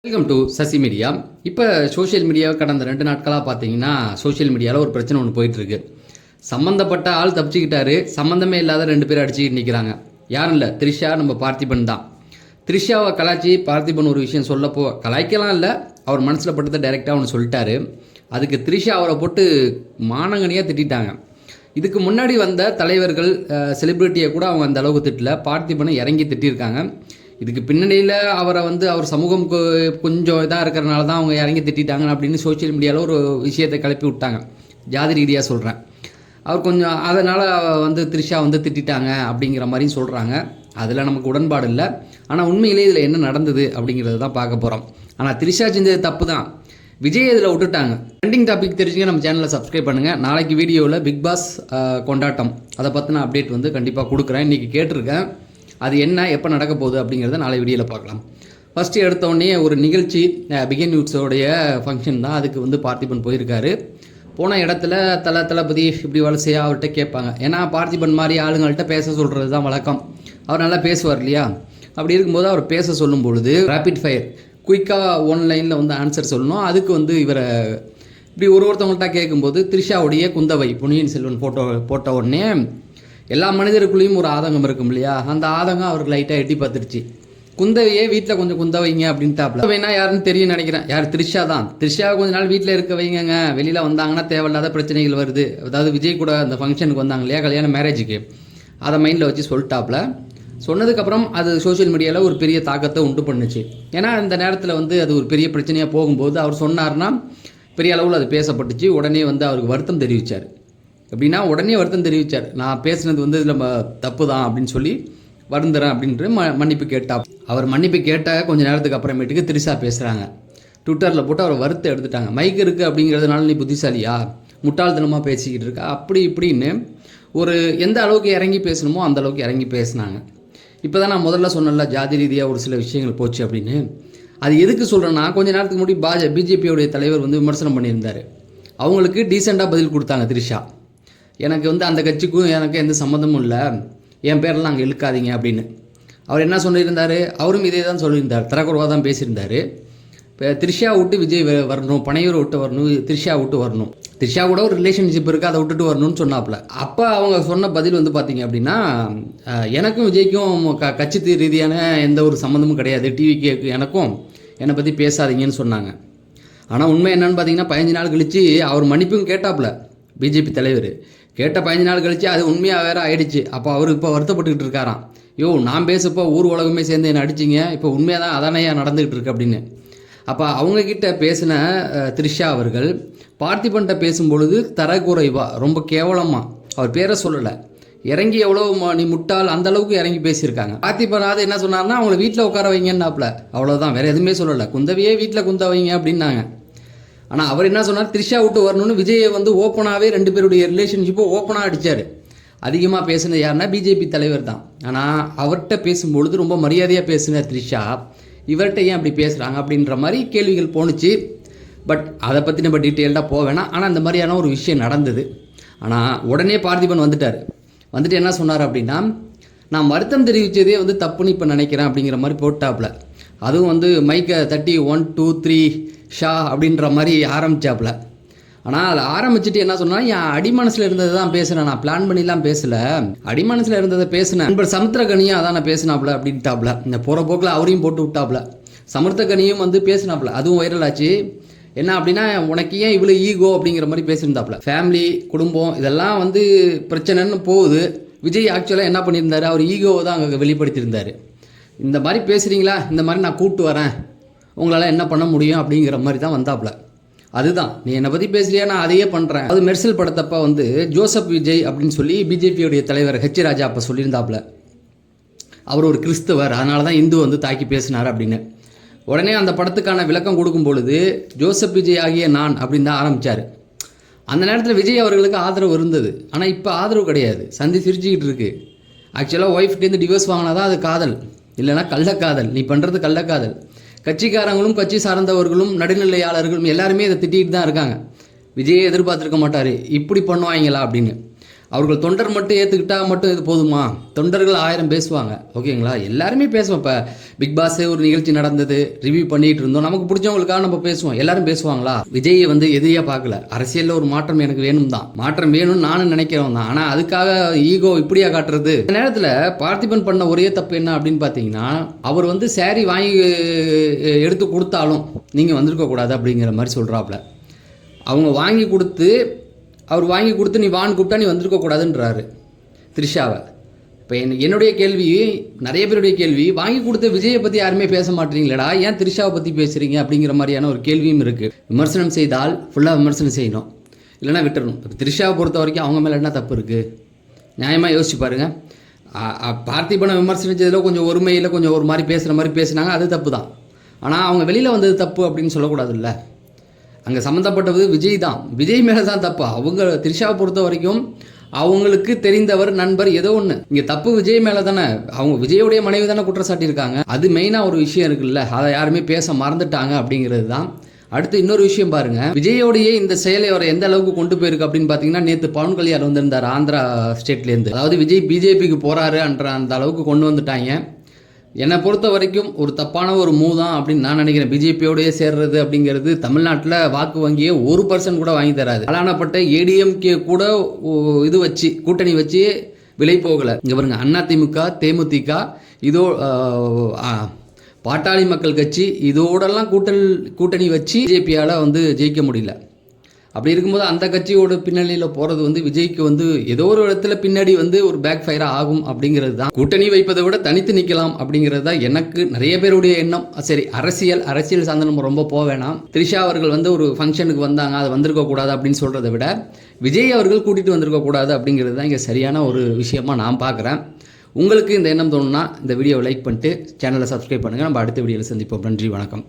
Welcome to Sasi media. இப்போ social மீடியாவை கடந்த 2 நாட்களாக பார்த்தீங்கன்னா சோஷியல் மீடியாவில் ஒரு பிரச்சனை ஒன்று போயிட்டுருக்கு. சம்மந்தப்பட்ட ஆள் தப்பிச்சுக்கிட்டாரு, சம்மந்தமே இல்லாத 2 பேர் அடிச்சுக்கிட்டு நிற்கிறாங்க. யாரும் இல்லை, த்ரிஷா நம்ம பார்த்திபன் தான். த்ரிஷாவை கலாய்ச்சி பார்த்திபன் ஒரு விஷயம் சொல்லப்போ கலாய்க்கலாம் இல்லை, அவர் மனசில் பட்டதை டைரெக்டாக ஒன்று சொல்லிட்டாரு. அதுக்கு த்ரிஷா அவரை போட்டு மானங்கனியாக திட்டாங்க. இதுக்கு முன்னாடி வந்த தலைவர்கள் செலிப்ரிட்டியை கூட அவங்க அந்த அளவுக்கு திட்டல, பார்த்திபனை இறங்கி திட்டிருக்காங்க. இதுக்கு பின்னணியில் அவரை அவர் சமூகம் கொஞ்சம் இதாக இருக்கிறனால தான் அவங்க இறங்கி திட்டாங்க அப்படின்னு சோஷியல் மீடியாவில் ஒரு விஷயத்தை கிளப்பி விட்டாங்க. ஜாதி ரீதியாக சொல்கிறேன். அவர் கொஞ்சம் அதனால் த்ரிஷா திட்டாங்க அப்படிங்கிற மாதிரியும் சொல்கிறாங்க. அதில் நமக்கு உடன்பாடு இல்லை. ஆனால் உண்மையிலே இதில் என்ன நடந்தது அப்படிங்கிறது தான் பார்க்க போகிறோம். ஆனால் த்ரிஷா செஞ்சது தப்பு தான், விஜய் இதில் விட்டுட்டாங்க. ட்ரெண்டிங் டாபிக் தெரிஞ்சுங்க நம்ம சேனலில் சப்ஸ்கிரைப் பண்ணுங்கள். நாளைக்கு வீடியோவில் பிக் பாஸ் கொண்டாட்டம் அதை பற்றின அப்டேட் கண்டிப்பாக கொடுக்குறேன். இன்றைக்கி கேட்டிருக்கேன், அது என்ன எப்போ நடக்க போகுது அப்படிங்கிறத நாளை வீடியோவில் பார்க்கலாம். ஃபஸ்ட்டு எடுத்தோடனே ஒரு நிகழ்ச்சி பிகின் நியூஸோடைய ஃபங்க்ஷன் தான். அதுக்கு பார்த்திபன் போயிருக்காரு. போன இடத்துல தளபதி இப்படி வலசையா அவர்கிட்ட கேட்பாங்க. ஏன்னா பார்த்திபன் மாதிரி ஆளுங்கள்கிட்ட பேச சொல்கிறது தான் வழக்கம். அவர் நல்லா பேசுவார் இல்லையா? அப்படி இருக்கும்போது அவர் பேச சொல்லும் பொழுது ரேபிட் ஃபயர் குயிக்காக ஒன்லைனில் ஆன்சர் சொல்லணும். அதுக்கு இவரை இப்படி ஒருத்தவங்கள்ட்ட கேட்கும்போது த்ரிஷாவுடைய குந்தவை பொன்னியின் செல்வன் போட்ட உடனே எல்லா மனிதருக்குள்ளேயும் ஒரு ஆதங்கம் இருக்கும் இல்லையா? அந்த ஆதங்கம் அவருக்கு லைட்டாக எட்டி பார்த்துருச்சு. குந்தவையே வீட்டில் கொஞ்சம் குந்தவைங்க அப்படின்ட்டாப்ல. வேணா யாருன்னு தெரியும் நினைக்கிறேன். யார்? த்ரிஷா தான். த்ரிஷா கொஞ்ச நாள் வீட்டில் இருக்க வைங்க, வெளியில் வந்தாங்கன்னா தேவையில்லாத பிரச்சனைகள் வருது. அதாவது விஜய் கூட அந்த ஃபங்க்ஷனுக்கு வந்தாங்க இல்லையா, கல்யாண மேரேஜுக்கு, அதை மைண்டில் வச்சு சொல்லிட்டாப்ல. சொன்னதுக்கப்புறம் அது சோஷியல் மீடியாவில் ஒரு பெரிய தாக்கத்தை உண்டு பண்ணுச்சு. ஏன்னா இந்த நேரத்தில் அது ஒரு பெரிய பிரச்சனையாக போகும்போது அவர் சொன்னார்னா பெரிய அளவில் அது பேசப்பட்டுச்சு. உடனே அவருக்கு வருத்தம் தெரிவித்தார். எப்படின்னா உடனே வருத்தம் தெரிவித்தார். நான் பேசுனது இதில் தப்பு தான் அப்படின்னு சொல்லி வருந்துறேன் அப்படின்ட்டு மன்னிப்பு கேட்டார். அவர் மன்னிப்பு கேட்ட கொஞ்சம் நேரத்துக்கு அப்புறமேட்டுக்கு த்ரிஷா பேசுகிறாங்க. ட்விட்டரில் போட்டு அவர் வருத்தம் எடுத்துட்டாங்க. மைக் இருக்குது அப்படிங்கிறதுனால நீ புத்திசாலியா, முட்டாள்தனமாக பேசிக்கிட்டு இருக்கா, அப்படி இப்படின்னு ஒரு எந்த அளவுக்கு இறங்கி பேசணுமோ அந்த அளவுக்கு இறங்கி பேசினாங்க. இப்போ தான் நான் முதல்ல சொன்னல ஜாதி ரீதியாக ஒரு சில விஷயங்கள் போச்சு அப்படின்னு. அது எதுக்கு சொல்கிறேன்னா, கொஞ்ச நேரத்துக்கு முன்னாடி பிஜேபியோடைய தலைவர் விமர்சனம் பண்ணியிருந்தார். அவங்களுக்கு டீசெண்டாக பதில் கொடுத்தாங்க த்ரிஷா. எனக்கு அந்த கட்சிக்கும் எனக்கு எந்த சம்மந்தமும் இல்லை, என் பேரெல்லாம் அங்கே இழுக்காதீங்க அப்படின்னு. அவர் என்ன சொல்லியிருந்தார்? அவரும் இதே தான் சொல்லியிருந்தார், தரக்குறவாக தான் பேசியிருந்தார். இப்போ த்ரிஷா விட்டு விஜய் வரணும், பனையூரை விட்டு வரணும், த்ரிஷா விட்டு வரணும், த்ரிஷா கூட ஒரு ரிலேஷன்ஷிப் இருக்குது, அதை விட்டுட்டு வரணும்னு சொன்னாப்புல. அப்போ அவங்க சொன்ன பதில் பார்த்தீங்க அப்படின்னா, எனக்கும் விஜய்க்கும் கட்சி ரீதியான எந்த ஒரு சம்மந்தமும் கிடையாது, டிவிக்கு எனக்கும் என்னை பற்றி பேசாதீங்கன்னு சொன்னாங்க. ஆனால் உண்மை என்னன்னு பார்த்தீங்கன்னா 15 நாள் கழித்து அவர் மன்னிப்பும் கேட்டாப்புல. பிஜேபி தலைவர் கேட்ட 15 நாள் கழிச்சு அது உண்மையாக வேறு ஆயிடுச்சு. அப்போ அவர் இப்போ வருத்தப்பட்டுக்கிட்டு இருக்காராம். நான் பேசப்போ ஊர் உலகமே சேர்ந்து என்னை அடிச்சிங்க, இப்போ உண்மையாக தான் அதானையா நடந்துக்கிட்டு இருக்கு அப்படின்னு. அப்போ அவங்கக்கிட்ட பேசின த்ரிஷா அவர்கள் பார்த்திபன்கிட்ட பேசும்பொழுது தரக்குறைவா, ரொம்ப கேவலமாக, அவர் பேரை சொல்லலை, இறங்கி எவ்வளோ நீ முட்டாள் அந்த அளவுக்கு இறங்கி பேசியிருக்காங்க. பார்த்திபனாவது என்ன சொன்னார்னா அவங்கள வீட்டில் உட்கார வைங்கன்னாப்புல, அவ்வளோதான், வேறு எதுவுமே சொல்லலை. குந்தவையே வீட்டில் குந்த வைங்க அப்படின்னாங்க. ஆனால் அவர் என்ன சொன்னார்? த்ரிஷா விட்டு வரணும்னு விஜயை ஓப்பனாகவே 2 பேருடைய ரிலேஷன்ஷிப்பை ஓப்பனாக அடித்தார். அதிகமாக பேசுனது யாருன்னா பிஜேபி தலைவர் தான். ஆனால் அவர்கிட்ட பேசும்பொழுது ரொம்ப மரியாதையாக பேசுன த்ரிஷா இவர்கிட்ட ஏன் அப்படி பேசுகிறாங்க அப்படின்ற மாதிரி கேள்விகள் போணுச்சு. பட் அதை பற்றி நம்ம டீட்டெயில்டாக போக வேணாம். ஆனால் அந்த மாதிரியான ஒரு விஷயம் நடந்தது. ஆனால் உடனே பார்த்திபன் வந்துட்டு என்ன சொன்னார் அப்படின்னா, நான் வருத்தம் தெரிவித்ததே தப்புன்னு இப்போ நினைக்கிறேன் அப்படிங்கிற மாதிரி போட்டாப்புல. அதுவும் மைக்கை தட்டி 1 2 3 ஷா அப்படின்ற மாதிரி ஆரம்பித்தாப்புல. ஆனால் அதில் ஆரம்பிச்சுட்டு என்ன சொன்னால், என் அடிமனசில் இருந்தது தான் பேசுனேன், நான் பிளான் பண்ணிலாம் பேசலை, அடிமனசில் இருந்ததை பேசினேன், நண்பர் சமுத்திரக்கனியும் அதான் நான் பேசினாப்புல அப்படின்ட்டாப்புல. இந்த போகிற போக்கில் அவரையும் போட்டு விட்டாப்புல. சமுத்திரக்கனியும் பேசினாப்புல, அதுவும் வைரல் ஆச்சு. என்ன அப்படின்னா, உனக்கு ஏன் இவ்வளோ ஈகோ அப்படிங்கிற மாதிரி பேசியிருந்தாப்புல. ஃபேமிலி குடும்பம் இதெல்லாம் பிரச்சனைன்னு போகுது. விஜய் ஆக்சுவலாக என்ன பண்ணியிருந்தார்? அவர் ஈகோவை தான் அங்கே வெளிப்படுத்தியிருந்தார். இந்த மாதிரி பேசுகிறீங்களா, இந்த மாதிரி நான் கூப்பிட்டு வரேன், உங்களால் என்ன பண்ண முடியும் அப்படிங்கிற மாதிரி தான் வந்தாப்புல. அதுதான், நீ என்னை பற்றி பேசுறியா, நான் அதையே பண்ணுறேன். அது மெர்சல் படத்தப்ப ஜோசப் விஜய் அப்படின்னு சொல்லி பிஜேபியோடைய தலைவர் ஹெச் ராஜா அப்போ சொல்லியிருந்தாப்புல. அவர் ஒரு கிறிஸ்தவர், அதனால தான் இந்து தாக்கி பேசினார் அப்படின்னு. உடனே அந்த படத்துக்கான விளக்கம் கொடுக்கும் பொழுது ஜோசப் விஜய் ஆகிய நான் அப்படின்னு தான் ஆரம்பித்தார். அந்த நேரத்தில் விஜய் அவர்களுக்கு ஆதரவு இருந்தது. ஆனால் இப்போ ஆதரவு கிடையாது, சந்தி சிரிச்சுக்கிட்டு இருக்கு. ஆக்சுவலாக ஒய்ஃப்டேருந்து டிவோர்ஸ் வாங்கினா தான் அது காதல், இல்லைனா கள்ளக்காதல். நீ பண்ணுறது கள்ளக்காதல். கட்சிக்காரங்களும் கட்சி சார்ந்தவர்களும் நடுநிலையாளர்களும் எல்லாருமே இதை திட்டிகிட்டு தான் இருக்காங்க. விஜயை எதிர்பார்த்துருக்க மாட்டார், இப்படி பண்ணுவாங்களா அப்படின்னு. அவர்கள் தொண்டர் மட்டும் ஏற்றுக்கிட்டா மட்டும் இது போதுமா? தொண்டர்கள் 1000 பேசுவாங்க, ஓகேங்களா? எல்லாருமே பேசுவோம். இப்போ பிக் பாஸ் ஒரு நிகழ்ச்சி நடந்தது, ரிவ்யூ பண்ணிட்டு இருந்தோம், நமக்கு பிடிச்சவங்களுக்காக நம்ம பேசுவோம். எல்லாரும் பேசுவாங்களா? விஜயை வந்து எதிரியாக பார்க்கல. அரசியலில் ஒரு மாற்றம் எனக்கு வேணும் தான், மாற்றம் வேணும்னு நானும் நினைக்கிறவன் தான். ஆனால் அதுக்காக ஈகோ இப்படியா காட்டுறது? இந்த நேரத்தில் பார்த்திபன் பண்ண ஒரே தப்பு என்ன அப்படின்னு பார்த்தீங்கன்னா, அவர் வந்து சாரி வாங்கி எடுத்து கொடுத்தாலும் நீங்கள் வந்திருக்க கூடாது அப்படிங்கிற மாதிரி சொல்கிறாப்புல. அவங்க வாங்கி கொடுத்து, அவர் வாங்கி கொடுத்து நீ வான்னு கூப்பிட்டா நீ வந்திருக்க கூடாதுன்றாரு த்ரிஷாவை. இப்போ என்னுடைய கேள்வி, நிறைய பேருடைய கேள்வி, வாங்கி கொடுத்த விஜயை பற்றி யாருமே பேச மாட்டீங்களடா, ஏன் த்ரிஷாவை பற்றி பேசுகிறீங்க அப்படிங்கிற மாதிரியான ஒரு கேள்வியும் இருக்குது. விமர்சனம் செய்தால் ஃபுல்லாக விமர்சனம் செய்யணும், இல்லைனா விட்டுறணும். இப்போ த்ரிஷாவை பொறுத்த வரைக்கும் அவங்க மேலே என்ன தப்பு இருக்குது? நியாயமாக யோசிச்சு பாருங்கள். பார்த்திபனை விமர்சனிச்சதில் கொஞ்சம் ஒருமையில் கொஞ்சம் ஒரு மாதிரி பேசுகிற மாதிரி பேசினாங்க, அது தப்பு தான். ஆனால் அவங்க வெளியில் வந்தது தப்பு அப்படின்னு சொல்லக்கூடாதுல்ல. அங்கே சம்மந்தப்பட்டது விஜய் தான், விஜய் மேலே தான் தப்பு. அவங்க த்ரிஷாவை பொறுத்த வரைக்கும் அவங்களுக்கு தெரிந்தவர், நண்பர், ஏதோ ஒன்று. இங்கே தப்பு விஜய் மேலே தானே. அவங்க விஜயோடைய மனைவி தானே குற்றச்சாட்டியிருக்காங்க. அது மெயினாக ஒரு விஷயம் இருக்குல்ல, அதை யாருமே பேச மறந்துட்டாங்க அப்படிங்கிறது தான். அடுத்து இன்னொரு விஷயம் பாருங்க, விஜயோடைய இந்த செயலை அவரை எந்த அளவுக்கு கொண்டு போயிருக்கு அப்படின்னு பார்த்தீங்கன்னா, நேற்று பவன் கல்யாண் வந்திருந்தார் ஆந்திரா ஸ்டேட்லேருந்து. அதாவது விஜய் பிஜேபிக்கு போகிறாரு என்ற அந்த அளவுக்கு கொண்டு வந்துட்டாங்க. என்னை பொறுத்த வரைக்கும் ஒரு தப்பான ஒரு மூவ் தான் அப்படின்னு நான் நினைக்கிறேன். பிஜேபியோடய சேர்றது அப்படிங்கிறது தமிழ்நாட்டில் வாக்கு வங்கியே 1% கூட வாங்கி தராது. அலானப்பட்ட ஏடிஎம்கே கூட இது வச்சு கூட்டணி வச்சு விலை போகலை. இங்கே பாருங்க, அதிமுக, தேமுதிக, இதோ பாட்டாளி மக்கள் கட்சி, இதோடெல்லாம் கூட்டணி வச்சு பிஜேபியால் வந்து ஜெயிக்க முடியல. அப்படி இருக்கும்போது அந்த கட்சியோட பின்னணியில் போகிறது வந்து விஜய்க்கு வந்து ஏதோ ஒரு இடத்துல பின்னாடி வந்து ஒரு பேக் ஃபயராக ஆகும் அப்படிங்கிறது தான். கூட்டணி வைப்பதை விட தனித்து நிற்கலாம் அப்படிங்கிறது தான் எனக்கு நிறைய பேருடைய எண்ணம். சரி, அரசியல் சார்ந்த நம்ம ரொம்ப போக வேணாம். த்ரிஷா அவர்கள் வந்து ஒரு ஃபங்க்ஷனுக்கு வந்தாங்க, அது வந்திருக்கக்கூடாது அப்படின்னு சொல்கிறத விட விஜய் அவர்கள் கூட்டிகிட்டு வந்திருக்கக்கூடாது அப்படிங்கிறது தான் இங்கே சரியான ஒரு விஷயமா நான் பார்க்குறேன். உங்களுக்கு இந்த எண்ணம் தோணுன்னா இந்த வீடியோவை லைக் பண்ணிட்டு சேனலை சப்ஸ்கிரைப் பண்ணுங்கள். நம்ம அடுத்த வீடியோவில் சந்திப்போம். நன்றி, வணக்கம்.